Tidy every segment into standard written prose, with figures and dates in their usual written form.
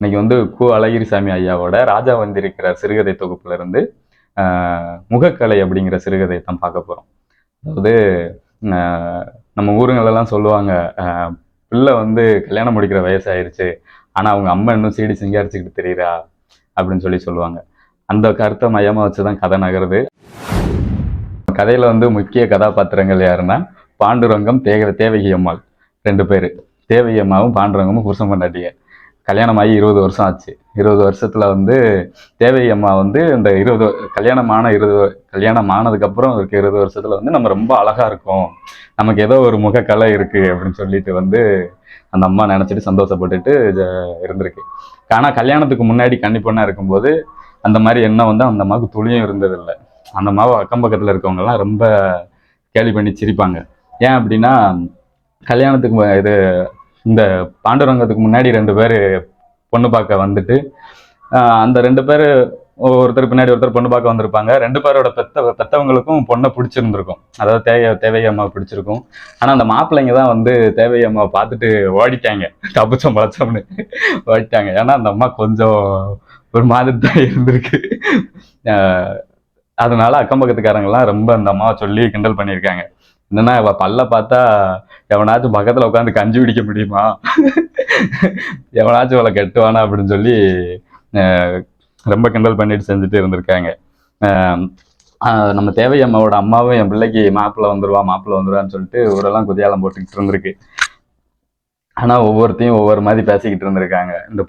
இன்னைக்கு வந்து அழகிரிசாமி ஐயாவோட ராஜா வந்திருக்கிறார் சிறுகதை தொகுப்புல இருந்து முகக்கலை அப்படிங்கிற சிறுகதை தான் பார்க்க போறோம். அதாவது நம்ம ஊருங்களெல்லாம் சொல்லுவாங்க, பிள்ளை வந்து கல்யாணம் முடிக்கிற வயசாயிருச்சு, ஆனா அவங்க அம்மா இன்னும் சீடி சிங்காரிச்சுக்கிட்டு தெரியுறா அப்படின்னு சொல்லுவாங்க. அந்த கருத்தை மையமா வச்சுதான் கதை நகருது. கதையில வந்து முக்கிய கதாபாத்திரங்கள் யாருன்னா பாண்டுரங்கம், தேவகி அம்மாள், 2 பேர். தேவகி அம்மாவும் பாண்டுரங்கமும் புருஷன் பொண்டாட்டிய. கல்யாணம் ஆகி 20 வருஷம் ஆச்சு. 20 வருஷத்துல வந்து தேவகி அம்மா வந்து இந்த கல்யாணம் ஆனதுக்கு அப்புறம் இருக்க 20 வருஷத்துல வந்து நம்ம ரொம்ப அழகா இருக்கோம், நமக்கு ஏதோ ஒரு முகக்கலை இருக்கு அப்படின்னு சொல்லிட்டு வந்து அந்த அம்மா நினைச்சிட்டு சந்தோஷப்பட்டுட்டு இருந்திருக்கு. ஆனா கல்யாணத்துக்கு முன்னாடி கன்னி பொண்ணா இருக்கும்போது அந்த மாதிரி எண்ணம் வந்து அந்த அம்மாவுக்கு துளியும் இருந்ததில்லை. அந்த அம்மாவை அக்கம் பக்கத்துல இருக்கவங்க எல்லாம் ரொம்ப கேலி பண்ணி சிரிப்பாங்க. ஏன் அப்படின்னா, கல்யாணத்துக்கு இது இந்த பாண்டுரங்கத்துக்கு முன்னாடி 2 பேர் பொண்ணு பார்க்க வந்துட்டு, அந்த 2 பேர் ஒருத்தர் பின்னாடி ஒருத்தர் பொண்ணு பார்க்க வந்திருப்பாங்க. 2 பேரோட பெத்தவங்களுக்கும் பொண்ணை பிடிச்சிருந்துருக்கும். அதாவது தேவகி அம்மா பிடிச்சிருக்கும். ஆனா அந்த மாப்பிள்ளைங்க தான் வந்து தேவகி அம்மாவை பார்த்துட்டு ஓடிட்டாங்க, தப்பிச்சோம் பழச்சோம்னு ஓடிட்டாங்க. ஏன்னா அந்த அம்மா கொஞ்சம் ஒரு மாதிரி தான் இருந்திருக்கு. அதனால அக்கம் பக்கத்துக்காரங்கெல்லாம் ரொம்ப அந்த அம்மாவை சொல்லி கிண்டல் பண்ணியிருக்காங்க. என்னன்னா, இவ பல்ல பார்த்தா எவனாச்சும் பக்கத்துல உட்காந்து கஞ்சி குடிக்க முடியுமா, எவனாச்சும் இவளை கெட்டுவானா அப்படின்னு சொல்லி ரொம்ப கிண்டல் பண்ணிட்டு செஞ்சுட்டு இருந்திருக்காங்க. நம்ம தேவகி அம்மாவோட அம்மாவும் என் பிள்ளைக்கு மாப்பிள்ளை வந்துருவான்னு சொல்லிட்டு ஊரெல்லாம் குதியாலம் போட்டுக்கிட்டு இருந்திருக்கு. ஆனா ஒவ்வொருத்தையும் ஒவ்வொரு மாதிரி பேசிக்கிட்டு இருந்திருக்காங்க. இந்த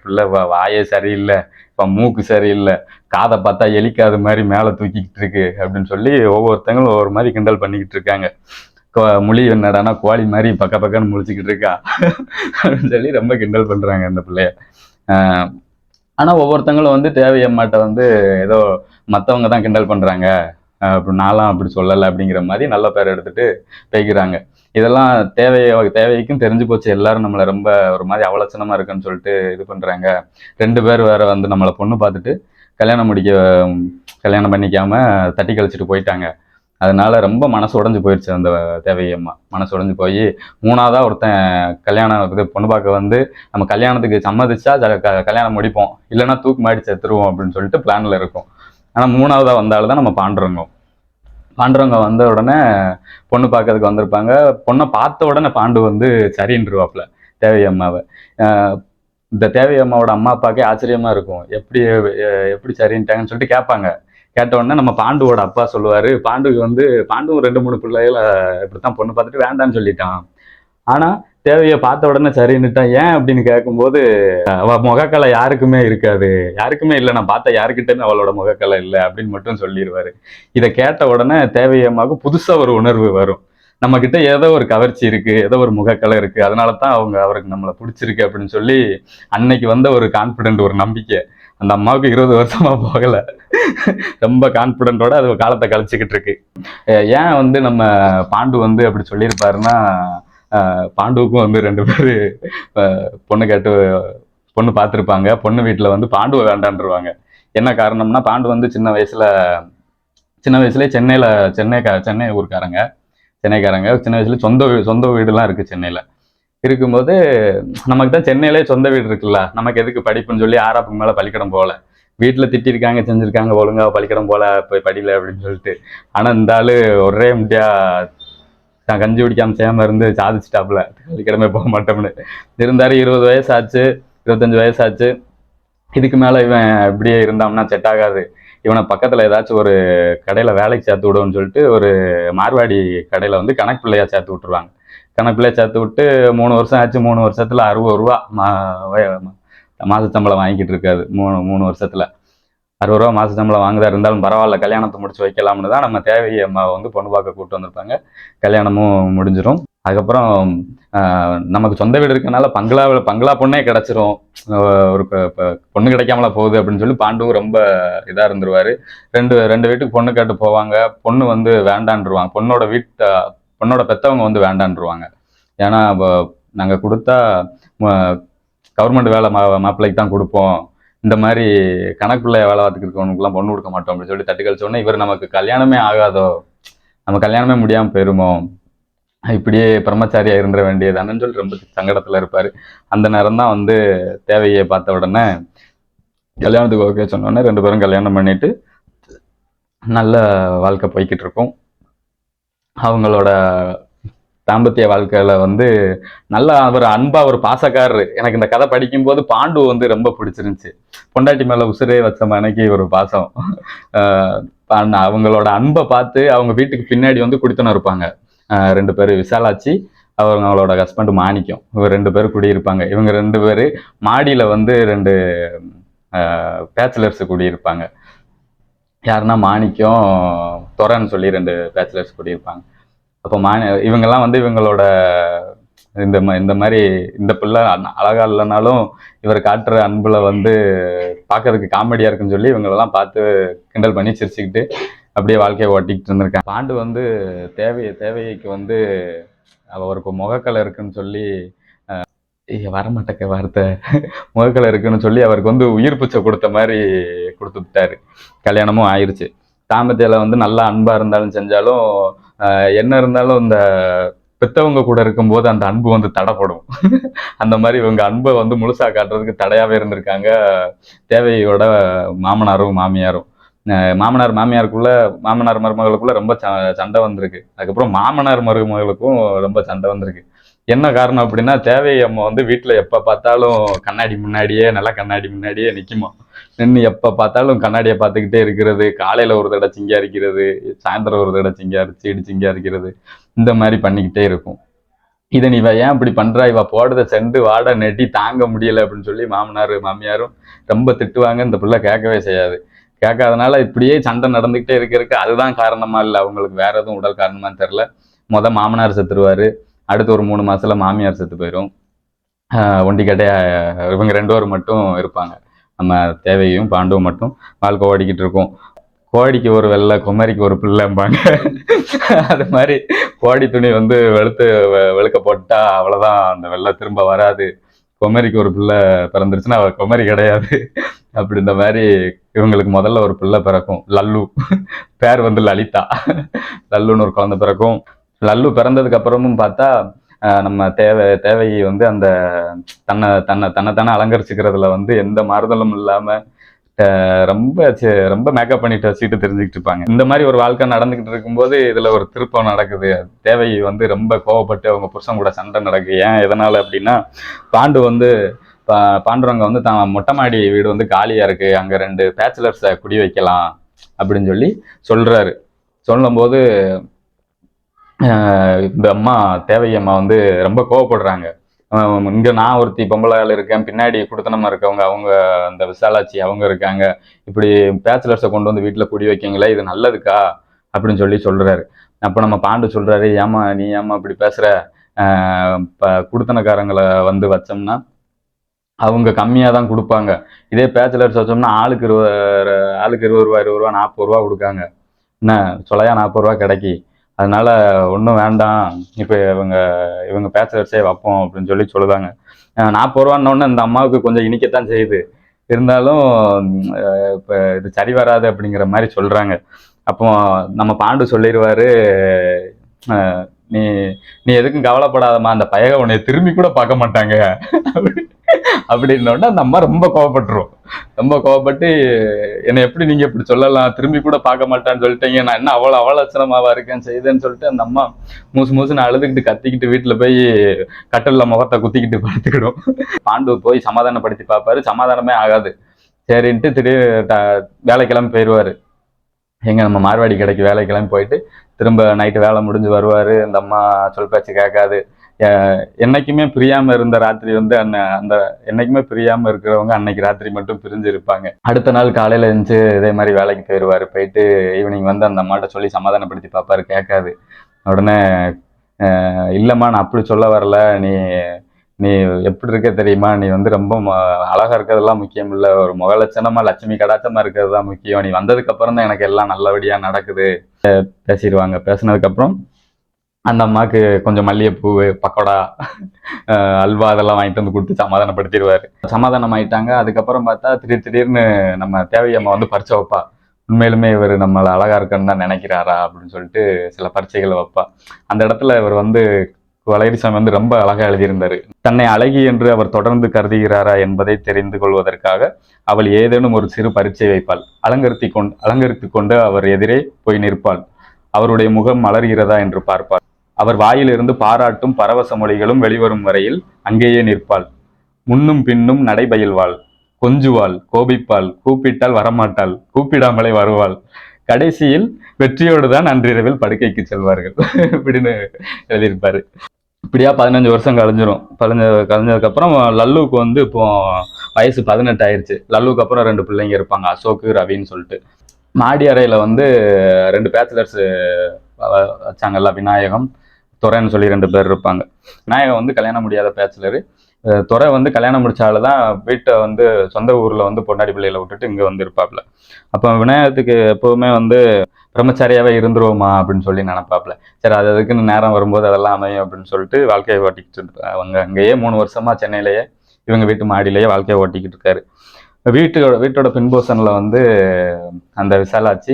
பிள்ளை வாயே சரியில்லை, இப்ப மூக்கு சரியில்லை, காதை பார்த்தா எலிக்காது மாதிரி மேலே தூக்கிக்கிட்டு இருக்கு அப்படின்னு சொல்லி ஒவ்வொருத்தங்களும் ஒவ்வொரு மாதிரி கிண்டல் பண்ணிக்கிட்டு இருக்காங்க. மொழி என்னடானா கோழி மாதிரி பக்கன்னு முழிச்சுக்கிட்டு இருக்கா அப்படின்னு சொல்லி ரொம்ப கிண்டல் பண்றாங்க இந்த பிள்ளைய. ஆனா ஒவ்வொருத்தங்களும் வந்து தேவகி அம்மாட்ட வந்து ஏதோ மற்றவங்க தான் கிண்டல் பண்றாங்க, அப்படி நான்லாம் அப்படி சொல்லலை அப்படிங்கிற மாதிரி நல்ல பேர் எடுத்துட்டு பேய்க்கிறாங்க. இதெல்லாம் தேவைக்கும் தெரிஞ்சு போச்சு. எல்லாரும் நம்மளை ரொம்ப ஒரு மாதிரி அவலட்சணமா இருக்குன்னு சொல்லிட்டு இது பண்றாங்க. 2 பேர் வேற வந்து நம்மளை பொண்ணு பார்த்துட்டு கல்யாணம் பண்ணிக்காம தட்டி கழிச்சிட்டு போயிட்டாங்க. அதனால ரொம்ப மனசு உடஞ்சு போயிடுச்சு அந்த தேவகி அம்மா. மனசு உடஞ்சு போய் 3ஆவதா ஒருத்தன் பொண்ணு பார்க்க வந்து நம்ம கல்யாணத்துக்கு சம்மதிச்சா கல்யாணம் முடிப்போம், இல்லைன்னா தூக்கு மாடி செத்துருவோம் அப்படின்னு சொல்லிட்டு பிளான்ல இருக்கும். ஆனா 3ஆவதா வந்தால்தான் நம்ம பாண்டுரங்க வந்த உடனே பொண்ணு பார்க்கறதுக்கு வந்திருப்பாங்க. பொண்ணை பார்த்த உடனே பாண்டு வந்து சரின்றுவாப்புல தேவகி அம்மாவை. இந்த தேவகி அம்மாவோட அம்மா அப்பாக்கே ஆச்சரியமா இருக்கும், எப்படி சரின்ட்டாங்கன்னு சொல்லிட்டு கேட்பாங்க. கேட்ட உடனே நம்ம பாண்டுவோட அப்பா சொல்லுவாரு, பாண்டுவும் 2-3 பிள்ளைகளை இப்படித்தான் பொண்ணு பார்த்துட்டு வேண்டான்னு சொல்லிட்டான். ஆனா தேவையை பார்த்த உடனே சரின்னுட்டான். ஏன் அப்படின்னு கேட்கும்போது, அவ முகக்கலை யாருக்குமே இருக்காது, யாருக்குமே இல்லை, நான் பார்த்த யாருக்கிட்டமே அவளோட முகக்கலை இல்லை அப்படின்னு மட்டும் சொல்லிடுவாரு. இதை கேட்ட உடனே தேவகி அம்மாவுக்கு புதுசா ஒரு உணர்வு வரும். நம்ம கிட்ட ஏதோ ஒரு கவர்ச்சி இருக்கு, ஏதோ ஒரு முகக்கலை இருக்கு, அதனாலதான் அவருக்கு நம்மளை பிடிச்சிருக்கு அப்படின்னு சொல்லி அன்னைக்கு வந்த ஒரு கான்பிடென்ட், ஒரு நம்பிக்கை அந்த அம்மாவுக்கு 20 வருஷமா போகல. ரொம்ப கான்பிடென்டோட அது காலத்தை கழிச்சுக்கிட்டு இருக்கு. ஏன் வந்து நம்ம பாண்டு வந்து அப்படி சொல்லியிருப்பாருன்னா, பாண்டுவுக்கும் வந்து 2 பேர் பொண்ணு பார்த்துருப்பாங்க. பொண்ணு வீட்டில் வந்து பாண்டுவை வேண்டான்ருவாங்க. என்ன காரணம்னா, பாண்டு வந்து சின்ன வயசுலேயே சென்னை ஊருக்காரங்க, சென்னைக்காரங்க. சின்ன வயசுல சொந்த வீடுலாம் இருக்கு சென்னையில. இருக்கும்போது நமக்கு தான் சென்னையிலே சொந்த வீடு இருக்குல்ல, நமக்கு எதுக்கு படிப்புன்னு சொல்லி ஆறாப்புக்கு மேலே பள்ளிக்கூடம் போகல. வீட்டில் திட்டிருக்காங்க, செஞ்சுருக்காங்க, ஒழுங்கா பள்ளிக்கூடம் போல, போய் படிக்கல அப்படின்னு சொல்லிட்டு. ஆனால் இந்த ஆளு ஒரே முடியா நான் கஞ்சி குடிக்காம சேம இருந்து சாதிச்சிட்டாப்புல, பள்ளிக்கூடமே போக மாட்டோம்னு இருந்தாரு. 20 வயசாச்சு, 25 வயசாச்சு. இதுக்கு மேலே இவன் இப்படியே இருந்தான்னா செட் ஆகாது, இவனை பக்கத்தில் ஏதாச்சும் ஒரு கடையில் வேலைக்கு சேர்த்து விடுவோம்னு சொல்லிட்டு ஒரு மார்வாடி கடையில் வந்து கணக்கு பிள்ளையா சேர்த்து விட்டுருவாங்க. கணக்கு பிள்ளையா சேர்த்து விட்டு 3 வருஷம் ஆச்சு. 3 வருஷத்துல 60 ரூபா மாச சம்பளம் வாங்கிக்கிட்டு இருக்காது. 3 வருஷத்துல 60 ரூபா மாச சம்பளம் வாங்குதா. இருந்தாலும் பரவாயில்ல, கல்யாணத்தை முடிச்சு வைக்கலாம்னு தான் நம்ம தேவகி அம்மாவை வந்து பொண்ணு பார்க்க கூப்பிட்டு வந்திருப்பாங்க. கல்யாணமும் முடிஞ்சிடும். அதுக்கப்புறம் நமக்கு சொந்த வீடு இருக்கனால பங்களா பொண்ணே கிடைச்சிரும், ஒரு பொண்ணு கிடைக்காமல போகுது அப்படின்னு சொல்லி பாண்டுவும் ரொம்ப இதா இருந்துருவாரு. ரெண்டு வீட்டுக்கு பொண்ணு கேட்டு போவாங்க. பொண்ணு வந்து வேண்டான்ருவாங்க. பொண்ணோட பெத்தவங்க வந்து வேண்டான்ருவாங்க. ஏன்னா நாங்க கொடுத்தா கவர்மெண்ட் வேலை மாப்பிள்ளைக்கு தான் கொடுப்போம், இந்த மாதிரி கணக்கு பிள்ளைய வேலை பார்த்துக்கு இருக்கவனுக்குலாம் பொண்ணு கொடுக்க மாட்டோம் அப்படின்னு சொல்லி தட்டி கழிச்சோடனே, இவர் நமக்கு கல்யாணமே ஆகாதோ, நம்ம கல்யாணமே முடியாமல் போயிருமோ, இப்படியே பிரம்மச்சாரியா இருந்துட வேண்டியதானு சொல்லி ரொம்ப சங்கடத்துல இருப்பாரு. அந்த நேரம் தான் வந்து தேவையை பார்த்த உடனே கல்யாணத்துக்கு ஓகே சொன்னோடனே 2 பேரும் கல்யாணம் பண்ணிட்டு நல்ல வாழ்க்கை போய்கிட்டு இருக்கும். அவங்களோட தாம்பத்திய வாழ்க்கையில வந்து நல்லா அவர் அன்பா ஒரு பாசக்காரரு. எனக்கு இந்த கதை படிக்கும்போது பாண்டு வந்து ரொம்ப பிடிச்சிருந்துச்சு. பொண்டாட்டி மேல உசுரே வச்ச மனைக்கு ஒரு பாசம். அவங்களோட அன்பை பார்த்து அவங்க வீட்டுக்கு பின்னாடி வந்து குடித்தனம் இருப்பாங்க. 2 பேர் விசாலாச்சி, அவங்களோட ஹஸ்பண்ட் மாணிக்கம், இவர் 2 பேரும் குடியிருப்பாங்க. இவங்க 2 பேர் மாடியில வந்து 2 பேச்சுலர்ஸ் குடியிருப்பாங்க. யாருன்னா மாணிக்கம், துரைன்னு சொல்லி 2 பேச்சுலர்ஸ் குடியிருப்பாங்க. அப்போ இவங்கெல்லாம் வந்து இவங்களோட இந்த மாதிரி இந்த பிள்ளை அழகா இல்லைனாலும் இவர் காட்டுற அன்புல வந்து பார்க்கறதுக்கு காமெடியா இருக்குன்னு சொல்லி இவங்களெல்லாம் பார்த்து கிண்டல் பண்ணி சிரிச்சுக்கிட்டு அப்படியே வாழ்க்கையை ஓட்டிக்கிட்டு இருந்திருக்காங்க. பாண்டு வந்து தேவைக்கு வந்து அவருக்கு முகக்கலை இருக்குன்னு சொல்லி வரமாட்டேக்க வார்த்தை முகக்கலை இருக்குன்னு சொல்லி அவருக்கு வந்து உயிர் பிச்சை கொடுத்த மாதிரி கொடுத்து விட்டாரு. கல்யாணமும் ஆயிடுச்சு. தாம்பத்தியில வந்து நல்லா அன்பா இருந்தாலும் செஞ்சாலும் என்ன இருந்தாலும் இந்த பெத்தவங்க கூட இருக்கும்போது அந்த அன்பு வந்து தடைப்படும். அந்த மாதிரி இவங்க அன்பை வந்து முழுசா காட்டுறதுக்கு தடையாவே இருந்திருக்காங்க தேவையோட மாமனாரும் மாமியாரும். மாமனார் மருமகளுக்குள்ள ரொம்ப சண்டை வந்திருக்கு. அதுக்கப்புறம் மாமனார் மருமகளுக்கும் ரொம்ப சண்டை வந்திருக்கு. என்ன காரணம் அப்படின்னா தேவை அம்மா வந்து வீட்டுல எப்ப பார்த்தாலும் கண்ணாடி முன்னாடியே நிக்குமா. நின்று எப்ப பார்த்தாலும் கண்ணாடியை பார்த்துக்கிட்டே இருக்கிறது. காலையில ஒரு தடவை சிங்கா இருக்கிறது, சாயந்தரம் ஒரு தடவை சிங்கா இருக்கிறது, இந்த மாதிரி பண்ணிக்கிட்டே இருக்கும். இதை நீ ஏன் இப்படி பண்றா, இவ போடுறத செண்டு வாட நெட்டி தாங்க முடியல அப்படின்னு சொல்லி மாமனார் மாமியாரும் ரொம்ப திட்டுவாங்க. இந்த பிள்ளை கேட்கவே செய்யாது. கேட்காதனால இப்படியே சண்டை நடந்துகிட்டே இருக்கிறதுக்கு அதுதான் காரணமா இல்லை, அவங்களுக்கு வேற எதுவும் உடல் காரணமான்னு தெரியல. மாமனார் செத்துருவாரு. அடுத்து ஒரு 3 மாசத்துல மாமியார் செத்து போயிடும். ஒண்டிக்கட்டையா இவங்க 2 பேரும் மட்டும் இருப்பாங்க. நம்ம தேவையும் பாண்டுவும் மட்டும் வாழ்க்கை ஓடிக்கிட்டு இருக்கும். கோடிக்கு ஒரு வெள்ளை, குமரிக்கு ஒரு பிள்ளைம்பாங்க. அது மாதிரி கோடி துணி வந்து வெளுக்க போட்டா அவ்வளவுதான், அந்த வெள்ளை திரும்ப வராது. குமரிக்கு ஒரு பிள்ளை பிறந்துருச்சுன்னா அவ குமரி கிடையாது. அப்படி இந்த மாதிரி இவங்களுக்கு முதல்ல ஒரு பிள்ளை பிறக்கும், லல்லு. பேர் வந்து லலிதா. லல்லுன்னு ஒரு குழந்தை பிறக்கும். லல்லு பிறந்ததுக்கு அப்புறமும் பார்த்தா நம்ம தேவை வந்து அந்த தன்னை அலங்கரிச்சுக்கிறதுல வந்து எந்த மாறுதலும் இல்லாம ரொம்ப மேக்கப் பண்ணிட்டு வச்சுக்கிட்டு தெரிஞ்சுக்கிட்டு இருப்பாங்க. இந்த மாதிரி ஒரு வாழ்க்கை நடந்துகிட்டு இருக்கும்போது இதுல ஒரு திருப்பம் நடக்குது. தேவை வந்து ரொம்ப கோவப்பட்டு அவங்க புருஷன் கூட சண்டை நடக்குது. ஏன் எதனால அப்படின்னா பாண்டு வந்து பாண்டுரங்க வந்து தான் மொட்டை மாடி வீடு வந்து காலியா இருக்கு, அங்க 2 பேச்சுலர்ஸை குடி வைக்கலாம் அப்படின்னு சொல்லி சொல்றாரு. சொல்லும் போது இந்த அம்மா தேவை அம்மா வந்து ரொம்ப கோவப்படுறாங்க. இங்க நான் ஒருத்தி பொம்பளை ஆள் இருக்கேன், பின்னாடி குடுத்தனமா இருக்கவங்க அவங்க அந்த விசாலாச்சி அவங்க இருக்காங்க, இப்படி பேச்சுலர்ஸை கொண்டு வந்து வீட்டுல குடி வைக்கீங்களா, இது நல்லதுக்கா அப்படின்னு சொல்லி சொல்றாரு. அப்ப நம்ம பாண்டு சொல்றாரு, நீ ஏமா இப்படி பேசுற, குடுத்தனக்காரங்களை வந்து வச்சோம்னா அவங்க கம்மியா தான் கொடுப்பாங்க. இதே பேச்சுலர்ஸ் வச்சோம்னா ஆளுக்கு 20 ரூபா 40 ரூபா கொடுக்காங்க. என்ன சொல்லையா 40 ரூபா கிடைக்கி, அதனால ஒன்றும் வேண்டாம், இப்போ இவங்க பேச்சுலர்ஸே வைப்போம் அப்படின்னு சொல்லி சொல்லுதாங்க. 40 ரூபான்னு இந்த அம்மாவுக்கு கொஞ்சம் இனிக்கத்தான் செய்யுது. இருந்தாலும் இப்போ இது சரி வராது அப்படிங்கிற மாதிரி சொல்றாங்க. அப்போ நம்ம பாண்டு சொல்லிடுவாரு, நீ நீ எதுக்கும் கவலைப்படாதம்மா, அந்த பையக உன்னை திரும்பி கூட பார்க்க மாட்டாங்க அப்படின்னோடனே அந்த அம்மா ரொம்ப கோவப்பட்டுரும். ரொம்ப கோவப்பட்டு, என்னை எப்படி நீங்க இப்படி சொல்லலாம், திரும்பி கூட பார்க்க மாட்டான்னு சொல்லிட்டீங்க, நான் என்ன அவ்வளோ லட்சணமாவா இருக்கேன் செய்தேன்னு சொல்லிட்டு அந்த அம்மா மூசுன்னு அழுதுகிட்டு கத்திக்கிட்டு வீட்டுல போய் கட்டல்ல முகத்தை குத்திக்கிட்டு படுத்துக்கிடும். பாண்டு போய் சமாதானப்படுத்தி பார்ப்பாரு, சமாதானமே ஆகாது. சரின்ட்டு திடீர் வேலைக்கிழமை போயிடுவாரு. எங்க நம்ம மார்வாடி கடைக்கு வேலைக்கிழமை போயிட்டு திரும்ப நைட்டு வேலை முடிஞ்சு வருவாரு. அந்த அம்மா சொல் பேச்சு கேட்காது. என்னைக்குமே பிரியாம இருந்த ராத்திரி வந்து அந்த என்னைக்குமே பிரியாம இருக்கிறவங்க அன்னைக்கு ராத்திரி மட்டும் பிரிஞ்சு இருப்பாங்க. அடுத்த நாள் காலையில எழுந்துச்சு இதே மாதிரி வேலைக்கு போயிடுவாரு. போயிட்டு ஈவினிங் வந்து அந்த அம்மாட்ட சொல்லி சமாதானப்படுத்தி பார்ப்பாரு, கேட்காது. உடனே இல்லம்மா நான் அப்படி சொல்ல வரல, நீ எப்படி இருக்க தெரியுமா, நீ வந்து ரொம்ப அழகா இருக்கிறதெல்லாம் முக்கியம் இல்லை, ஒரு முகலட்சணமா லட்சுமி கடாச்சமா இருக்கிறது தான் முக்கியம், நீ வந்ததுக்கு அப்புறம் தான் எனக்கு எல்லாம் நல்லபடியா நடக்குது பேசிடுவாங்க. பேசினதுக்கு அப்புறம் அந்த அம்மாவுக்கு கொஞ்சம் மல்லிகைப்பூ, பக்கோடா, அல்வா அதெல்லாம் வாங்கிட்டு வந்து கொடுத்து சமாதானப்படுத்திடுவாரு. சமாதானம் ஆயிட்டாங்க. அதுக்கப்புறம் பார்த்தா திடீர்னு நம்ம தேவையம்மா வந்து பரிச்சை வைப்பா. உண்மையிலுமே இவர் நம்மளை அழகா இருக்குன்னு தான் நினைக்கிறாரா அப்படின்னு சொல்லிட்டு சில பரீட்சைகளை வைப்பா. அந்த இடத்துல இவர் வந்து வளரிசாமி வந்து ரொம்ப அழகா எழுதியிருந்தாரு. தன்னை அழகி என்று அவர் தொடர்ந்து கருதுகிறாரா என்பதை தெரிந்து கொள்வதற்காக அவள் ஏதேனும் ஒரு சிறு பரீட்சை வைப்பாள். அலங்கரித்து கொண்டு அவர் எதிரே போய் நிற்பாள். அவருடைய முகம் மலர்கிறதா என்று பார்ப்பாள். அவர் வாயிலிருந்து பாராட்டும் பரவச மொழிகளும் வெளிவரும் வரையில் அங்கேயே நிற்பாள். முன்னும் பின்னும் நடைபயில்வாள், கொஞ்சுவாள், கோபிப்பாள், கூப்பிட்டால் வரமாட்டாள், கூப்பிடாமலே வருவாள். கடைசியில் வெற்றியோடு தான் அன்றிரவில் படுக்கைக்கு செல்வார்கள் இப்படின்னு எழுதியிருப்பாரு. இப்படியா 15 வருஷம் கழிஞ்சிரும். கழிஞ்சதுக்கப்புறம் லல்லுக்கு வந்து இப்போ வயசு 18 ஆயிடுச்சு. லல்லுக்கு அப்புறம் 2 பிள்ளைங்க இருப்பாங்க, அசோக், ரவின்னு சொல்லிட்டு. மாடி அறையில வந்து 2 பேச்சுலர்ஸ் வச்சாங்கல்ல, விநாயகம், துரைன்னு சொல்லி 2 பேர் இருப்பாங்க. விநாயகம் வந்து கல்யாணம் முடியாத பேச்சுலரு. துறை வந்து கல்யாணம் முடிச்சால்தான் வீட்டை வந்து சொந்த ஊர்ல வந்து பொண்டாடி பிள்ளைகளை விட்டுட்டு இங்க வந்து இருப்பாப்ல. அப்போ விநாயகத்துக்கு எப்பவுமே வந்து பிரம்மச்சாரியாவே இருந்துருவோமா அப்படின்னு சொல்லி நினைப்பாப்ல. சரி, அது அதுக்குன்னு நேரம் வரும்போது அதெல்லாம் அமையும் அப்படின்னு சொல்லிட்டு வாழ்க்கையை ஓட்டிக்கிட்டு அவங்க அங்கேயே 3 வருஷமா சென்னையிலேயே இவங்க வீட்டு மாடியிலேயே வாழ்க்கையை ஓட்டிக்கிட்டு இருக்காரு. வீட்டோட பின்போசன்ல வந்து அந்த விசாலாட்சி,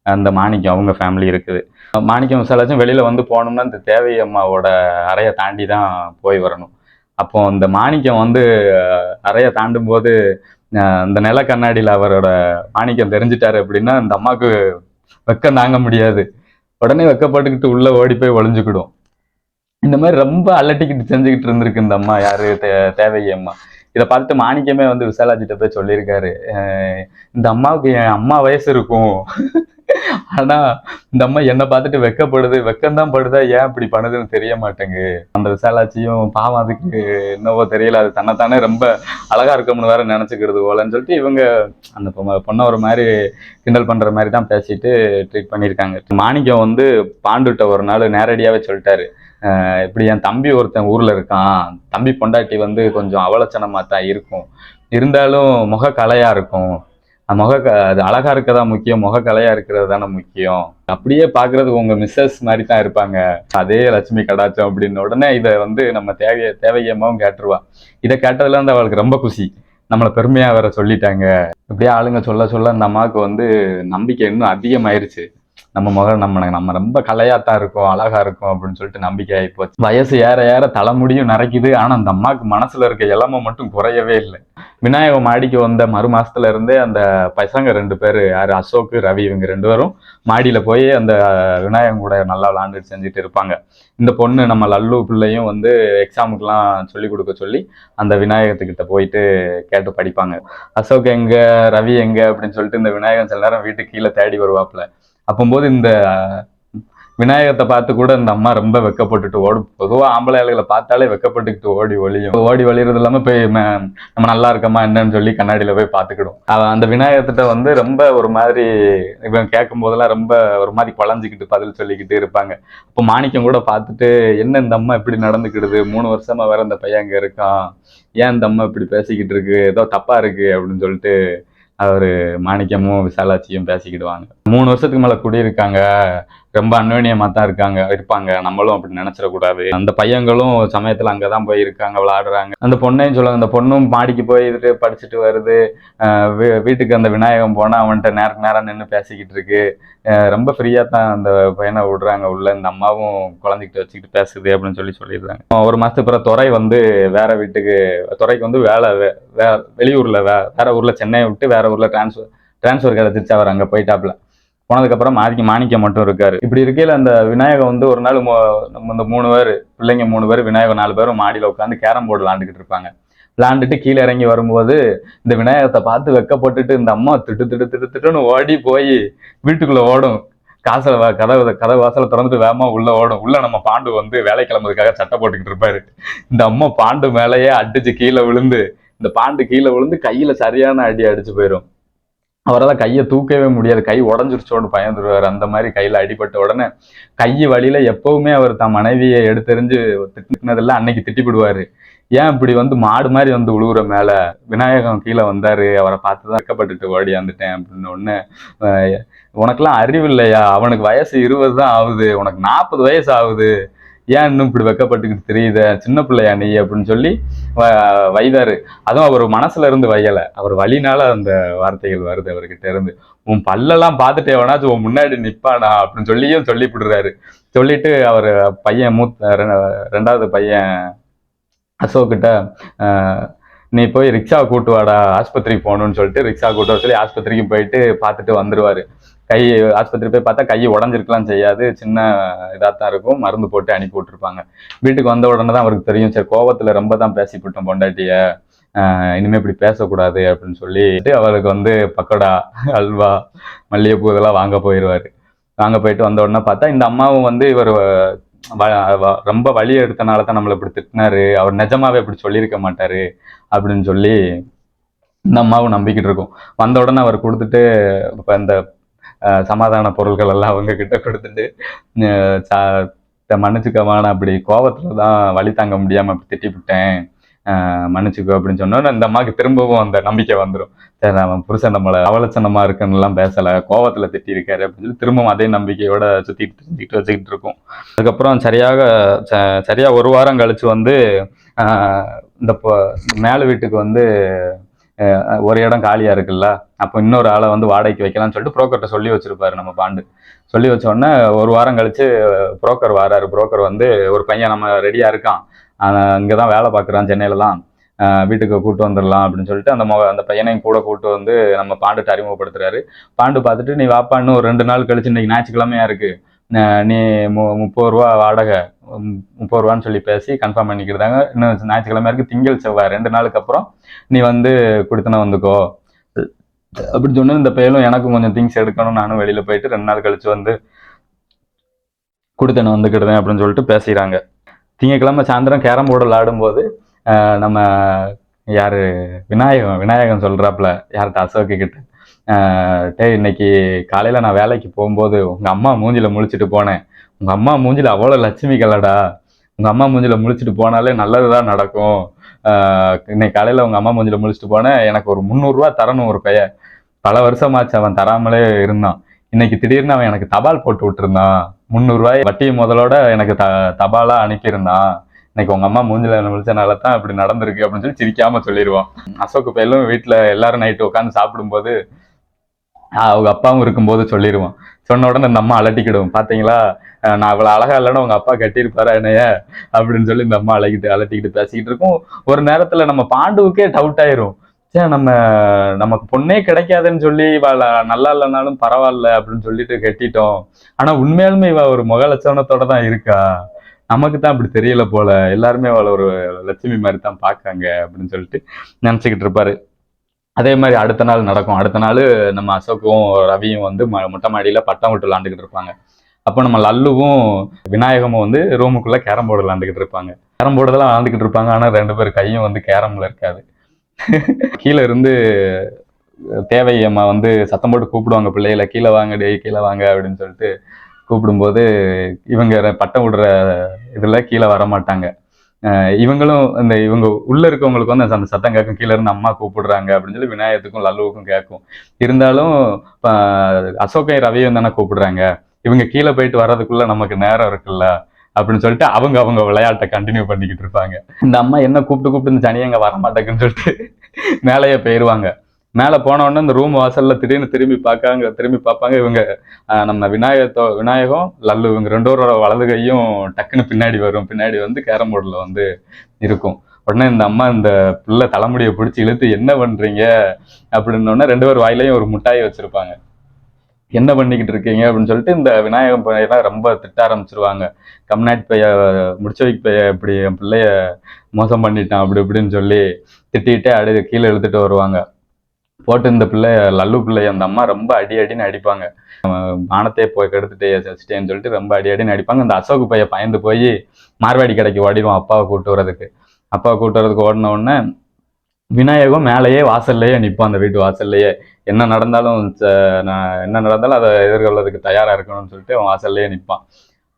அந்த மாணிக்கம் அவங்க ஃபேமிலி இருக்குது. மாணிக்கம் விசாலாச்சும் வெளியில வந்து போகணும்னா இந்த தேவை அம்மாவோட அறையை தாண்டி தான் போய் வரணும். அப்போ இந்த மாணிக்கம் வந்து அறையை தாண்டும் போது இந்த நில கண்ணாடியில் அவரோட மாணிக்கம் தெரிஞ்சிட்டாரு அப்படின்னா இந்த அம்மாவுக்கு வெக்கம் தாங்க முடியாது. உடனே வெக்கப்பட்டுக்கிட்டு உள்ள ஓடி போய் ஒளிஞ்சுக்கிடும். இந்த மாதிரி ரொம்ப அலட்டிக்கிட்டு செஞ்சுக்கிட்டு இருந்திருக்கு இந்த அம்மா. யாரு? தேவை அம்மா. இதை பார்த்துட்டு மாணிக்கமே வந்து விசாலாஜிட்ட போய் சொல்லியிருக்காரு, இந்த அம்மாவுக்கு என் அம்மா வயசு இருக்கும், ஆனா இந்த அம்மா என்னை பார்த்துட்டு வெக்கப்படுது, வெக்கம்தான் படுதா, ஏன் இப்படி பண்ணுதுன்னு தெரிய மாட்டேங்கு. அந்த விசாலாட்சியும் பாவம், அதுக்கு என்னவோ தெரியல, அது தன்னைத்தானே ரொம்ப அழகா இருக்கணும்னு வேற நினைச்சுக்கிறது போலன்னு சொல்லிட்டு இவங்க அந்த பொண்ணை ஒரு மாதிரி கிண்டல் பண்ற மாதிரி தான் பேசிட்டு ட்ரீட் பண்ணியிருக்காங்க. மாணிக்கம் வந்து பாண்டுகிட்ட ஒரு நாள் நேரடியாவே சொல்லிட்டாரு, இப்படி என் தம்பி ஒருத்தன் ஊர்ல இருக்கான், தம்பி பொண்டாட்டி வந்து கொஞ்சம் அவலட்சணமா தான் இருக்கும், இருந்தாலும் முக கலையா இருக்கும், அது அழகா இருக்கதா முக்கியம், முக கலையா இருக்கிறது தானே முக்கியம், அப்படியே பாக்குறதுக்கு உங்க மிஸ்ஸஸ் மாதிரி தான் இருப்பாங்க, அதே லட்சுமி கடாச்சம் அப்படின்னு. உடனே இதை வந்து நம்ம தேவையம்மாவும் கேட்டுருவா. இதை கேட்டதுல இருந்து அவளுக்கு ரொம்ப குஷி, நம்மளை பெருமையா வேற சொல்லிட்டாங்க. இப்படியே ஆளுங்க சொல்ல சொல்ல அந்த அம்மாவுக்கு வந்து நம்பிக்கை இன்னும் அதிகமாயிருச்சு. நம்ம முகம் நம்ம ரொம்ப கலையாத்தான் இருக்கும், அழகா இருக்கும் அப்படின்னு சொல்லிட்டு நம்பிக்கை ஆகி போச்சு. வயசு ஏற ஏற தலைமுடியும் நரைக்குது, ஆனா அந்த அம்மாவுக்கு மனசுல இருக்க இளமை மட்டும் குறையவே இல்லை. விநாயகம் மாடிக்கு வந்த மறு மாசத்துல இருந்தே அந்த பசங்க 2 பேரு, யாரு? அசோக், ரவி, இவங்க 2 பேரும் மாடியில போய் அந்த விநாயகம் கூட நல்லா விளாண்டுட்டு செஞ்சுட்டு இருப்பாங்க. இந்த பொண்ணு நம்ம லல்லு பிள்ளையும் வந்து எக்ஸாமுக்கெல்லாம் சொல்லி கொடுக்க சொல்லி அந்த விநாயகத்துக்கிட்ட போயிட்டு கேட்டு படிப்பாங்க. அசோக் எங்க, ரவி எங்க அப்படின்னு சொல்லிட்டு இந்த விநாயகம் சில நேரம் வீட்டுக்கு கீழே தேடி வருவாப்புல. அப்போது இந்த விநாயகத்தை பார்த்து கூட இந்த அம்மா ரொம்ப வெக்கப்பட்டுட்டு ஓடும். பொதுவாக ஆம்பளை ஆளுகளை பார்த்தாலே வெக்கப்பட்டுக்கிட்டு ஓடி ஒளியறது இல்லாமல் போய் நம்ம நல்லா இருக்கமா என்னன்னு சொல்லி கண்ணாடியில் போய் பார்த்துக்கிடும். அந்த விநாயகத்திட்ட வந்து ரொம்ப ஒரு மாதிரி இவன் கேட்கும் போதெல்லாம் ரொம்ப ஒரு மாதிரி குழஞ்சிக்கிட்டு பதில் சொல்லிக்கிட்டு இருப்பாங்க. அப்போ மாணிக்கம் கூட பார்த்துட்டு, என்ன இந்த அம்மா இப்படி நடந்துக்கிடுது, 3 வருஷமா வேற இந்த பையன் அங்கே இருக்கான், ஏன் இந்த அம்மா இப்படி பேசிக்கிட்டு இருக்கு, ஏதோ தப்பா இருக்கு அப்படின்னு சொல்லிட்டு அவரு மாணிக்கமும் விசாலாட்சியும் பேசிக்கிடுவாங்க. 3 வருஷத்துக்கு மேல குடியிருக்காங்க, ரொம்ப அன்யோன்யமா தான் இருப்பாங்க, நம்மளும் அப்படி நினைச்சிடக்கூடாது. அந்த பையங்களும் சமயத்துல அங்கதான் போய் இருக்காங்க, விளையாடுறாங்க. அந்த பொண்ணையும் சொல்லுவாங்க, அந்த பொண்ணும் மாடிக்கு போயிட்டு படிச்சுட்டு வருது, வீட்டுக்கு அந்த விநாயகம் போனா அவன்கிட்ட நேரம் நின்று பேசிக்கிட்டு இருக்கு, ரொம்ப ஃப்ரீயா தான் அந்த பையனை விடுறாங்க உள்ள, இந்த அம்மாவும் குழந்தைகிட்ட வச்சுக்கிட்டு பேசுது அப்படின்னு சொல்லிடுறாங்க. 1 மாசத்துக்கு பிறகு துறை வந்து வேற வீட்டுக்கு, துறைக்கு வந்து வெளியூர்ல வேற ஊர்ல, சென்னையை விட்டு வேற ஊர்ல டிரான்ஸ்ஃபர் கிடைச்சிருச்சு. அவர் அங்க போயிட்டாப்ல. போனதுக்கப்புறம் மாணிக்கம் மட்டும் இருக்காரு. இப்படி இருக்கையில அந்த விநாயகம் வந்து ஒரு நாள் நம்ம இந்த 3 பேர் பிள்ளைங்க 3 பேர் விநாயகம் 4 பேரும் மாடியில உட்காந்து கேரம் போர்டு விளாண்டுக்கிட்டு இருப்பாங்க. விளாண்டுட்டு கீழே இறங்கி வரும்போது இந்த விநாயகத்தை பார்த்து வெக்கப்பட்டுட்டு இந்த அம்மா திட்டுன்னு ஓடி போய் வீட்டுக்குள்ள ஓடும். கதவு வாசலை திறந்துட்டு வேகமா உள்ள ஓடும். உள்ள நம்ம பாண்டு வந்து வேலை கிளம்புறதுக்காக சட்டை போட்டுக்கிட்டு இருப்பாரு. இந்த அம்மா பாண்டு மேலேயே அடிச்சு கீழே விழுந்து, இந்த பாண்டு கீழே விழுந்து கையில சரியான அடி அடிச்சு போயிடும். அவரால் கையை தூக்கவே முடியாது, கை உடஞ்சிருச்சோன்னு பயந்துருவாரு. அந்த மாதிரி கையில அடிபட்ட உடனே கை வழியில எப்பவுமே அவர் தன் மனைவியை எடுத்தெறிஞ்சு திட்டினதெல்லாம் அன்னைக்கு திட்டிவிடுவாரு. ஏன் இப்படி வந்து மாடு மாதிரி வந்து உழுவுற மேல, விநாயகம் கீழே வந்தாரு, அவரை பார்த்துதான் வெக்கப்பட்டுட்டு ஓடியாந்துட்டேன் அப்படின்னு ஒண்ணு. உனக்கெல்லாம் அறிவு இல்லையா, அவனுக்கு வயசு 20 தான் ஆகுது, உனக்கு 40 வயசு ஆகுது, ஏன் இன்னும் இப்படி வெக்கப்பட்டுக்கிட்டு தெரியுத, சின்ன பிள்ளையா நீ அப்படின்னு சொல்லி வைதாரு. அதுவும் அவர் மனசுல இருந்து வையலை, அவர் வழினால அந்த வார்த்தைகள் வருது அவர்கிட்ட இருந்து. உன் பல்லெல்லாம் பார்த்துட்டு எவனாச்சும் உன் முன்னாடி நிப்பானா அப்படின்னு சொல்லியும் சொல்லிவிடுறாரு. சொல்லிட்டு அவர் பையன் ரெண்டாவது பையன் அசோக்கிட்ட நீ போய் ரிக்ஷா கூட்டு வாடா, ஆஸ்பத்திரிக்கு போகணும்னு சொல்லிட்டு ரிக்ஷா கூட்டு வர சொல்லி ஆஸ்பத்திரிக்கு போயிட்டு பார்த்துட்டு வந்துருவாரு. ஆஸ்பத்திரி போய் பார்த்தா கை உடஞ்சிருக்கலாம் செய்யாது, சின்ன இதாக தான் இருக்கும், மருந்து போட்டு அனுப்பி விட்டுருப்பாங்க. வீட்டுக்கு வந்த உடனே தான் அவருக்கு தெரியும், சரி கோவத்தில் ரொம்ப தான் பேசிவிட்டோம் பொண்டாட்டிய, இனிமே இப்படி பேசக்கூடாது அப்படின்னு சொல்லிட்டு அவருக்கு வந்து பக்கோடா, அல்வா, மல்லிகைப்பூ இதெல்லாம் வாங்க போயிடுவாரு. வாங்க போயிட்டு வந்த உடனே பார்த்தா இந்த அம்மாவும் வந்து இவர் ரொம்ப வழி எடுத்தனால தான் நம்மளை இப்படி திட்டினாரு, அவர் நிஜமாவே இப்படி சொல்லியிருக்க மாட்டாரு அப்படின்னு சொல்லி இந்த அம்மாவும் நம்பிக்கிட்டு இருக்கும். வந்த உடனே அவர் கொடுத்துட்டு இப்போ இந்த சமாதான பொருட்கள் எல்லாம் அவங்க கிட்ட கொடுத்துட்டு மன்னிச்சுக்கமான, அப்படி கோவத்துல தான் வழி தாங்க முடியாம அப்படி திட்டிவிட்டேன், மன்னிச்சுக்கோ அப்படின்னு சொன்னோன்னு இந்த அம்மாவுக்கு திரும்பவும் அந்த நம்பிக்கை வந்துடும். சரி, அவன் புருஷன் நம்மளை அவலட்சணமா இருக்குன்னு எல்லாம் பேசலை, கோவத்துல திட்டி இருக்காரு அப்படின்னு சொல்லி திரும்பவும் அதே நம்பிக்கையோட சுத்திட்டு வச்சுக்கிட்டு இருக்கும். அதுக்கப்புறம் சரியா ஒரு வாரம் கழிச்சு வந்து இந்த மேல வீட்டுக்கு வந்து ஒரு இடம் காலியா இருக்குல்ல, அப்போ இன்னொரு ஆளை வந்து வாடகைக்கு வைக்கலாம்னு சொல்லிட்டு புரோக்கர்கிட்ட சொல்லி வச்சிருப்பாரு நம்ம பாண்டு. சொல்லி வச்ச உடனே ஒரு வாரம் கழிச்சு புரோக்கர் வராரு. புரோக்கர் வந்து ஒரு பையன் நம்ம ரெடியா இருக்கான், இங்கதான் வேலை பார்க்குறான் சென்னையில தான், வீட்டுக்கு கூப்பிட்டு வந்துடலாம் அப்படின்னு சொல்லிட்டு அந்த பையனையும் கூட கூப்பிட்டு வந்து நம்ம பாண்டுட்டு அறிமுகப்படுத்துறாரு. பாண்டு பார்த்துட்டு நீ வாப்பா, இன்னும் ஒரு 2 நாள் கழிச்சு, இன்னைக்கு ஞாயிற்றுக்கிழமையா இருக்கு, நீ 30 ரூபா வாடகை, 30 ரூபான்னு சொல்லி பேசி கன்ஃபார்ம் பண்ணிக்கிட்டாங்க. இன்னும் ஞாயிற்றுக்கிழமை இருக்கு, திங்கள் செவ்வாய் 2 நாளுக்கு அப்புறம் நீ வந்து குடித்தன வந்துக்கோ அப்படின்னு சொன்ன. இந்த பையனும் எனக்கும் கொஞ்சம் திங்ஸ் எடுக்கணும், நானும் வெளியில போயிட்டு 2 நாள் கழிச்சு வந்து குடித்தன வந்துக்கிடுவேன் அப்படின்னு சொல்லிட்டு பேசிக்கிறாங்க. திங்கக்கிழமை சாயந்தரம் கேரம் போர்டு விளையாடும்போது நம்ம யாரு விநாயகம் சொல்றாப்புல யார்கிட்ட, அசோக்கு கிட்ட, இன்னைக்கு காலையில நான் வேலைக்கு போகும்போது உங்க அம்மா மூஞ்சில முழிச்சிட்டு போனேன், உங்க அம்மா மூஞ்சில அவ்வளோ லட்சுமி கலடா, உங்க அம்மா மூஞ்சில முழிச்சிட்டு போனாலே நல்லதுதான் நடக்கும், இன்னைக்கு காலையில உங்க அம்மா மூஞ்சில முழிச்சிட்டு போனேன், எனக்கு ஒரு 300 ரூபா தரணும் ஒரு பையன், பல வருஷமாச்சு அவன் தராமலே இருந்தான், இன்னைக்கு திடீர்னு அவன் எனக்கு தபால் போட்டு விட்டுருந்தான், 300 ரூபாய் வட்டி முதலோட எனக்கு தபாலா அனுப்பியிருந்தான், இன்னைக்கு உங்க அம்மா மூஞ்சில முழிச்சனால தான் இப்படி நடந்திருக்கு அப்படின்னு சொல்லி சிரிக்காம சொல்லிடுவான். அசோக் பையலும் வீட்டுல எல்லாரும் நைட்டு உட்காந்து சாப்பிடும்போது அவங்க அப்பாவும் இருக்கும்போது சொல்லிடுவான். சொன்ன உடனே இந்த அம்மா அலட்டிக்கிடுவோம், பாத்தீங்களா நான் இவ்வளவு அழகா இல்லைன்னு உங்க அப்பா கட்டியிருப்பாரா என்னைய அப்படின்னு சொல்லி இந்த அம்மா அலட்டிக்கிட்டு பேசிக்கிட்டு இருக்கும். ஒரு நேரத்துல நம்ம பாண்டுவுக்கே டவுட் ஆயிரும், சே நமக்கு பொண்ணே கிடைக்காதுன்னு சொல்லி நல்லா இல்லைனாலும் பரவாயில்ல அப்படின்னு சொல்லிட்டு கட்டிட்டோம், ஆனா உண்மையாலுமே இவ ஒரு முக லட்சணத்தோட தான் இருக்கா, நமக்கு தான் அப்படி தெரியல போல, எல்லாருமே அவளை ஒரு லட்சுமி மாதிரி தான் பார்க்காங்க அப்படின்னு சொல்லிட்டு நினைச்சுக்கிட்டு இருப்பாரு. அதே மாதிரி அடுத்த நாள் நடக்கும். அடுத்த நாள் நம்ம அசோக்கும் ரவியும் வந்து மொட்டை மாடியில பட்டம் விட்டு விளாண்டுக்கிட்டு இருப்பாங்க. அப்போ நம்ம லல்லுவும் விநாயகமும் வந்து ரூமுக்குள்ள கேரம் போர்டு விளாண்டுக்கிட்டு இருப்பாங்க. கேரம் போர்டு தான் விளாண்டுக்கிட்டு இருப்பாங்க, ஆனா 2 பேர் கையும் வந்து கேரம்ல இருக்காது. கீழே இருந்து தேவையம்மா வந்து சத்தம் போட்டு கூப்பிடுவாங்க பிள்ளைகளை, கீழே வாங்க டே, கீழே வாங்க அப்படின்னு சொல்லிட்டு கூப்பிடும்போது இவங்க பட்டம் விடுற இதுல கீழே வர மாட்டாங்க. இவங்களும் இவங்க உள்ள இருக்கவங்களுக்கு வந்து அந்த சத்தம் கேட்கும், கீழே இருந்து அம்மா கூப்பிடுறாங்க அப்படின்னு சொல்லி விநாயகத்துக்கும் லல்லுவுக்கும் கேட்கும். இருந்தாலும் அசோக்கையும் ரவியும் தானே கூப்பிடுறாங்க, இவங்க கீழே போயிட்டு வர்றதுக்குள்ள நமக்கு நேரம் இருக்குல்ல அப்படின்னு சொல்லிட்டு அவங்க விளையாட்டை கண்டினியூ பண்ணிக்கிட்டு இருப்பாங்க. இந்த அம்மா என்ன கூப்பிட்டு இந்த சனியங்க வர மாட்டேங்குன்னு சொல்லிட்டு மேலேயே போயிடுவாங்க. மேலே போன உடனே இந்த ரூம் வாசல்ல திடீர்னு திரும்பி பார்ப்பாங்க. இவங்க நம்ம விநாயகம் லல்லு இவங்க 2 பேரோட வலது கையும் டக்குன்னு பின்னாடி வந்து கேரம் போர்டுல வந்து இருக்கும். உடனே இந்த அம்மா இந்த பிள்ளை தலைமுடியை பிடிச்சி இழுத்து என்ன பண்றீங்க அப்படின்னு 2 பேர் வாயிலையும் ஒரு முட்டாயை வச்சிருப்பாங்க. என்ன பண்ணிக்கிட்டு இருக்கீங்க அப்படின்னு சொல்லிட்டு இந்த விநாயகம் பையெல்லாம் ரொம்ப திட்ட ஆரம்பிச்சிருவாங்க. கம்நாட் பைய முடிச்ச வைக்க பைய இப்படி என் பிள்ளைய மோசம் பண்ணிட்டான் அப்படி இப்படின்னு சொல்லி திட்டிகிட்டே கீழே இழுத்துட்டு வருவாங்க. போட்டு இந்த லல்லு பிள்ளைய அந்த அம்மா ரொம்ப அடின்னு அடிப்பாங்க. மானத்தையே போய் கெடுத்துட்டேன்னு சொல்லிட்டு ரொம்ப அடின்னு அடிப்பாங்க. இந்த அசோக் பைய பயந்து போய் மார்வாடி கடைக்கு ஓடிடுவான் அப்பாவை கூட்டு வரதுக்கு ஓடின உடனே விநாயகம் மேலேயே வாசல்லையே நிற்பான், அந்த வீட்டு வாசல்லையே. என்ன நடந்தாலும் அதை எதிர்கொள்ளதுக்கு தயாரா இருக்கணும்னு சொல்லிட்டு அவன் வாசல்லையே நிற்பான்.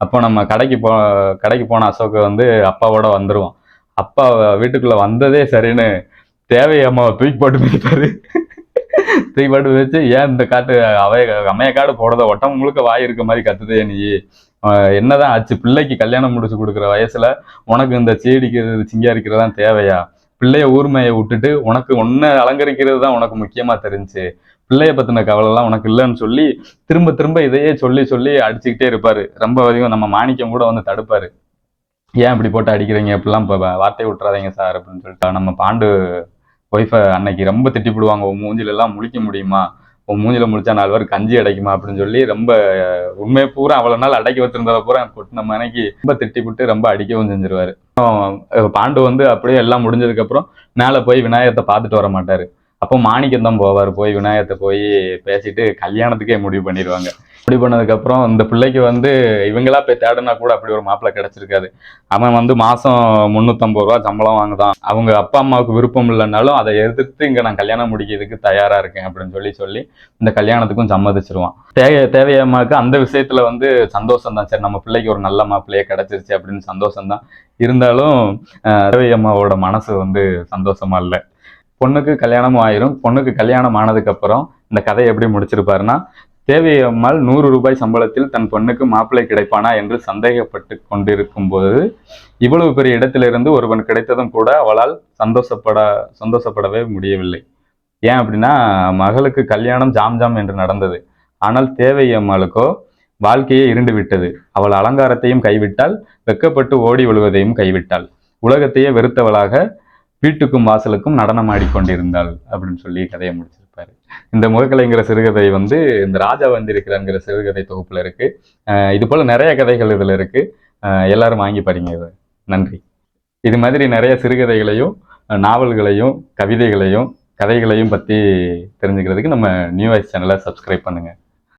அப்போ நம்ம கடைக்கு போன அசோக் வந்து அப்பாவோட வந்துருவான். அப்பா வீட்டுக்குள்ள வந்ததே சரின்னு தேவையம்மாவை தூக்கி போட்டு வச்சு ஏன் இந்த காட்டு அம்மைய காடு போடுறத ஒட்டம் முழுக்க வாய் இருக்க மாதிரி கத்துதே நீ, என்னதான் ஆச்சு, பிள்ளைக்கு கல்யாணம் முடிச்சு கொடுக்குற வயசுல உனக்கு இந்த சீடிக்கிறது சிங்காரிக்கிறது தான் தேவையா? பிள்ளைய ஊர்மையை விட்டுட்டு உனக்கு ஒன்ன அலங்கரிக்கிறது தான் உனக்கு முக்கியமா தெரிஞ்சு, பிள்ளைய பத்தின கவலைலாம் உனக்கு இல்லைன்னு சொல்லி திரும்ப திரும்ப இதையே சொல்லி சொல்லி அடிச்சுக்கிட்டே இருப்பாரு. ரொம்ப அதிகம் நம்ம மாணிக்கம் கூட வந்து தடுப்பாரு. ஏன் இப்படி போட்டு அடிக்கிறீங்க, இப்படிலாம் வார்த்தை விட்டுறாதீங்க சார் அப்படின்னு சொல்லிட்டு. நம்ம பாண்டு ஒய்ஃபை அன்னைக்கு ரொம்ப திட்டிப்பிடுவாங்க. உன் மூஞ்சில எல்லாம் முழிக்க முடியுமா, உன் மூஞ்சில முழிச்சா 4 பேர் கஞ்சி அடைக்குமா அப்படின்னு சொல்லி ரொம்ப உண்மையை பூரா அவ்வளவு நாள் அடக்கி வச்சிருந்தத பூரா கொட்டின மனைக்கு ரொம்ப திட்டிவிட்டு ரொம்ப அடிக்கவும் செஞ்சிருவாரு. பாண்டு வந்து அப்படியே எல்லாம் முடிஞ்சதுக்கு அப்புறம் மேல போய் விநாயகத்தை பார்த்துட்டு வர மாட்டாரு. அப்போ மாணிக்கம் தான் போவார். போய் விநாயகத்தை போய் பேசிட்டு கல்யாணத்துக்கே முடிவு பண்ணிடுவாங்க. முடிவு பண்ணதுக்கு அப்புறம் இந்த பிள்ளைக்கு வந்து இவங்களா போய் தேடினா கூட அப்படி ஒரு மாப்பிள்ளை கிடைச்சிருக்காது. அவன் வந்து மாசம் 350 ரூபா சம்பளம் வாங்குதான். அவங்க அப்பா அம்மாவுக்கு விருப்பம் இல்லைன்னாலும் அதை எதிர்த்து இங்க நான் கல்யாணம் முடிக்கிறதுக்கு தயாரா இருக்கேன் அப்படின்னு சொல்லி சொல்லி இந்த கல்யாணத்துக்கும் சம்மதிச்சிருவான். தேவையம்மாவுக்கு அந்த விஷயத்துல வந்து சந்தோஷம் தான். சரி, நம்ம பிள்ளைக்கு ஒரு நல்ல மாப்பிள்ளையே கிடைச்சிருச்சு அப்படின்னு சந்தோஷம் தான். இருந்தாலும் தேவையம்மாவோட மனசு வந்து சந்தோஷமா இல்லை. பொண்ணுக்கு கல்யாணமும் ஆயிரும். பொண்ணுக்கு கல்யாணம் ஆனதுக்கு அப்புறம் இந்த கதையை எப்படி முடிச்சிருப்பாருன்னா, தேவியம்மாள் 100 ரூபாய் சம்பளத்தில் தன் பொண்ணுக்கு மாப்பிள்ளை கிடைப்பானா என்று சந்தேகப்பட்டு கொண்டிருக்கும் போது, இவ்வளவு பெரிய இடத்திலிருந்து ஒருவன் கிடைத்ததும் கூட அவளால் சந்தோஷப்படவே முடியவில்லை. ஏன் அப்படின்னா, மகளுக்கு கல்யாணம் ஜாம் ஜாம் என்று நடந்தது. ஆனால் தேவையம்மாளுக்கோ வாழ்க்கையே இருண்டு விட்டது. அவள் அலங்காரத்தையும் கைவிட்டாள், வெக்கப்பட்டு ஓடி விழுவதையும் கைவிட்டாள். உலகத்தையே வெறுத்தவளாக வீட்டுக்கும் வாசலுக்கும் நடனம் ஆடிக்கொண்டிருந்தாள் அப்படின்னு சொல்லி கதையை முடிச்சிருப்பாரு. இந்த முகக்கலைங்கிற சிறுகதை வந்து இந்த ராஜா வந்திருக்கிறாங்கிற சிறுகதை தொகுப்புல இருக்கு. இது போல நிறைய கதைகள் இதுல இருக்கு. எல்லாரும் வாங்கி படிங்க இது. நன்றி. இது மாதிரி நிறைய சிறுகதைகளையும் நாவல்களையும் கவிதைகளையும் கதைகளையும் பத்தி தெரிஞ்சுக்கிறதுக்கு நம்ம நியூ வாய்ஸ் சேனலை சப்ஸ்கிரைப் பண்ணுங்க.